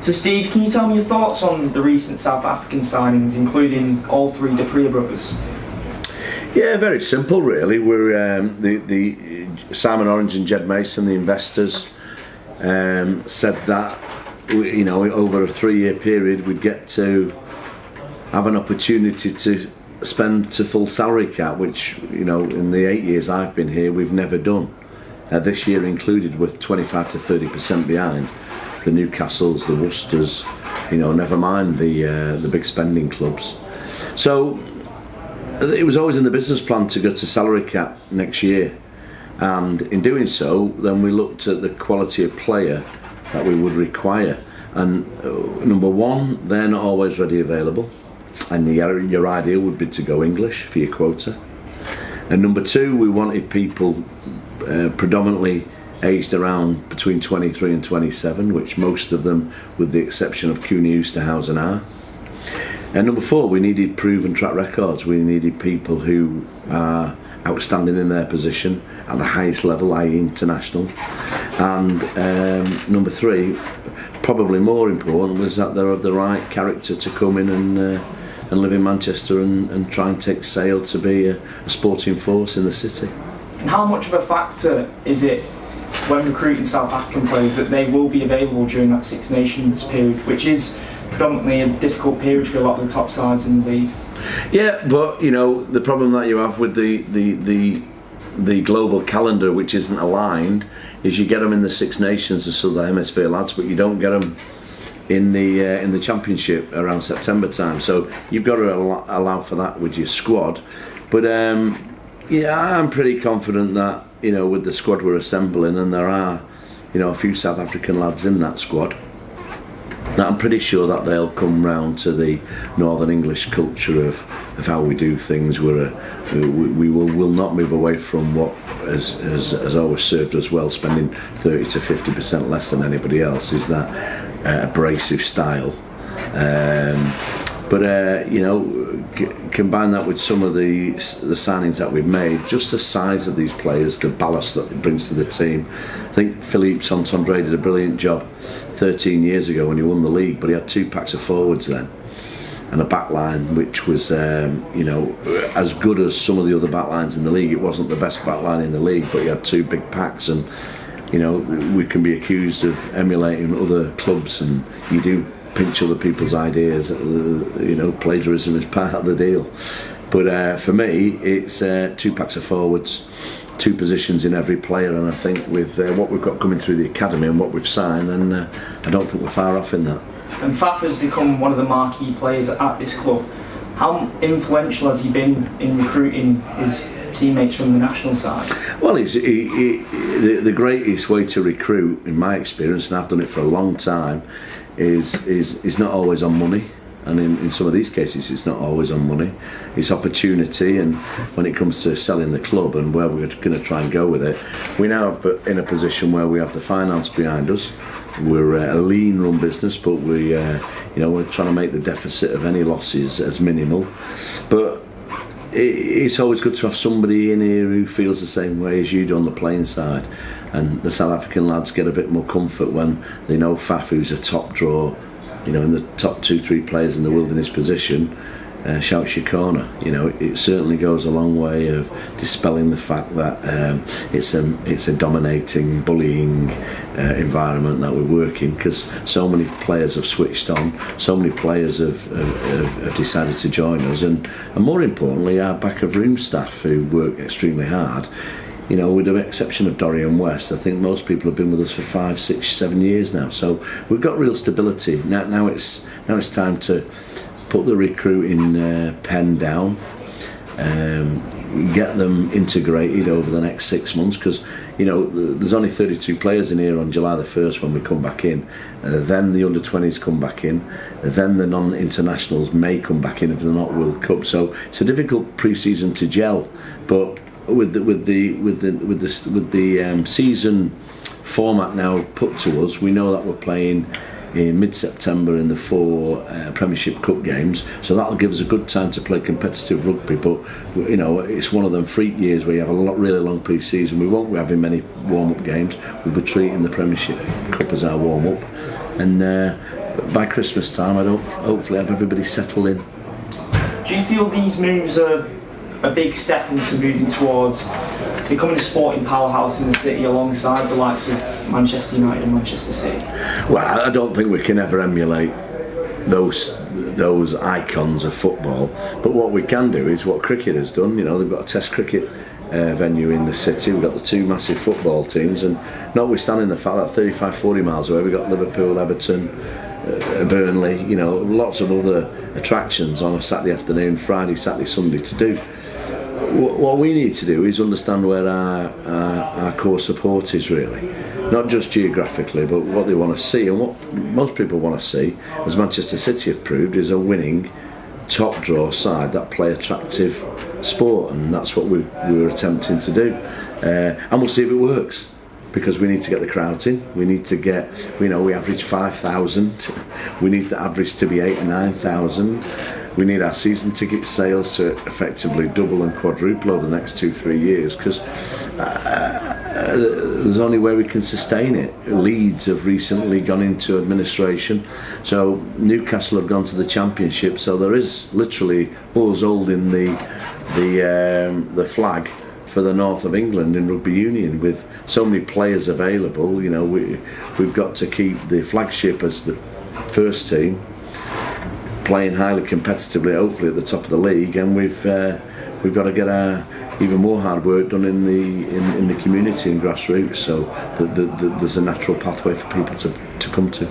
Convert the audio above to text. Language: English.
So Steve, can you tell me your thoughts on the recent South African signings, including all three De Priya brothers? Yeah, very simple really. We're the Simon Orange and Jed Mason, the investors, said that over a 3-year period we'd get to have an opportunity to spend to full salary cap, which in the 8 years I've been here we've never done. This year included, with 25 to 30% behind the Newcastles, the Worcesters, never mind the big spending clubs. So it was always in the business plan to go to salary cap next year, and in doing so then we looked at the quality of player that we would require, and number one, they're not always ready available, and your ideal would be to go English for your quota, and number two, we wanted people predominantly aged around between 23 and 27, which most of them, with the exception of Cooney Oosterhuizen, are. And number four, we needed proven track records. We needed people who are outstanding in their position at the highest level, i.e. international. And number three, probably more important, was that they're of the right character to come in and live in Manchester and try and take Sale to be a sporting force in the city. And how much of a factor is it when recruiting South African players that they will be available during that Six Nations period, which is predominantly a difficult period for a lot of the top sides in the league? Yeah, but the problem that you have with the global calendar, which isn't aligned, is you get them in the Six Nations, the Southern Hemisphere lads, but you don't get them in the Championship around September time. So you've got to allow for that with your squad. But I'm pretty confident that with the squad we're assembling, and there are a few South African lads in that squad, that I'm pretty sure that they'll come round to the Northern English culture of how we do things. We will not move away from what has always served us well, spending 30 to 50% less than anybody else, is that abrasive style. Combine that with some of the signings that we've made, just the size of these players, the ballast that it brings to the team. I think Philippe Santandré did a brilliant job 13 years ago when he won the league, but he had 2 packs of forwards then, and a backline which was as good as some of the other backlines in the league. It wasn't the best backline in the league, but he had 2 big packs, and we can be accused of emulating other clubs, and you do pinch other people's ideas. Plagiarism is part of the deal. But for me, it's 2 packs of forwards, 2 positions in every player, and I think with what we've got coming through the academy and what we've signed, then I don't think we're far off in that. And Faf has become one of the marquee players at this club. How influential has he been in recruiting his teammates from the national side? Well, the greatest way to recruit, in my experience, and I've done it for a long time, is not always on money, and in some of these cases it's not always on money. It's opportunity, and when it comes to selling the club and where we're going to try and go with it, we now have in a position where we have the finance behind us. We're a lean run business, but we're trying to make the deficit of any losses as minimal. But it's always good to have somebody in here who feels the same way as you do on the playing side, and the South African lads get a bit more comfort when they know Faf, who's a top draw, in the top 2-3 players in the Wilderness position, shouts your corner. It certainly goes a long way of dispelling the fact that it's a dominating, bullying environment that we're working, because so many players have switched on, so many players have decided to join us, and more importantly, our back of room staff who work extremely hard. With the exception of Dorian West, I think most people have been with us for 5, 6, 7 years now. So we've got real stability. Now it's time to put the recruiting pen down, get them integrated over the next 6 months, because there's only 32 players in here on July the 1st when we come back in. Then the under-20s come back in. Then the non-internationals may come back in if they're not World Cup. So it's a difficult pre-season to gel, but with the season format now put to us, we know that we're playing in mid-September in the 4 Premiership Cup games, so that'll give us a good time to play competitive rugby. But it's one of them freak years where you have a really long pre-season. We won't be having many warm-up games. We'll be treating the Premiership Cup as our warm-up, and But by Christmas time, I don't hopefully have everybody settled in. Do you feel these moves are a big step into moving towards becoming a sporting powerhouse in the city alongside the likes of Manchester United and Manchester City? Well, I don't think we can ever emulate those icons of football, but what we can do is what cricket has done. You know, they've got a test cricket venue in the city, we've got the two massive football teams, and notwithstanding the fact that 35-40 miles away we've got Liverpool, Everton, Burnley, you know, lots of other attractions on a Saturday afternoon, Friday, Saturday, Sunday to do. What we need to do is understand where our core support is really, not just geographically, but what they want to see. And what most people want to see, as Manchester City have proved, is a winning top draw side that play attractive sport, and that's what we were attempting to do. And we'll see if it works, because we need to get the crowds in. We need to get, we average 5,000. We need the average to be 8,000 or 9,000. We need our season ticket sales to effectively double and quadruple over the next 2-3 years, because there's only way we can sustain it. Leeds have recently gone into administration, so Newcastle have gone to the Championship, so there is literally us holding the flag for the north of England in rugby union. With so many players available, you know, we've got to keep the flagship as the first team, playing highly competitively, hopefully at the top of the league, and we've got to get our even more hard work done in the community and grassroots, so there's a natural pathway for people to come to.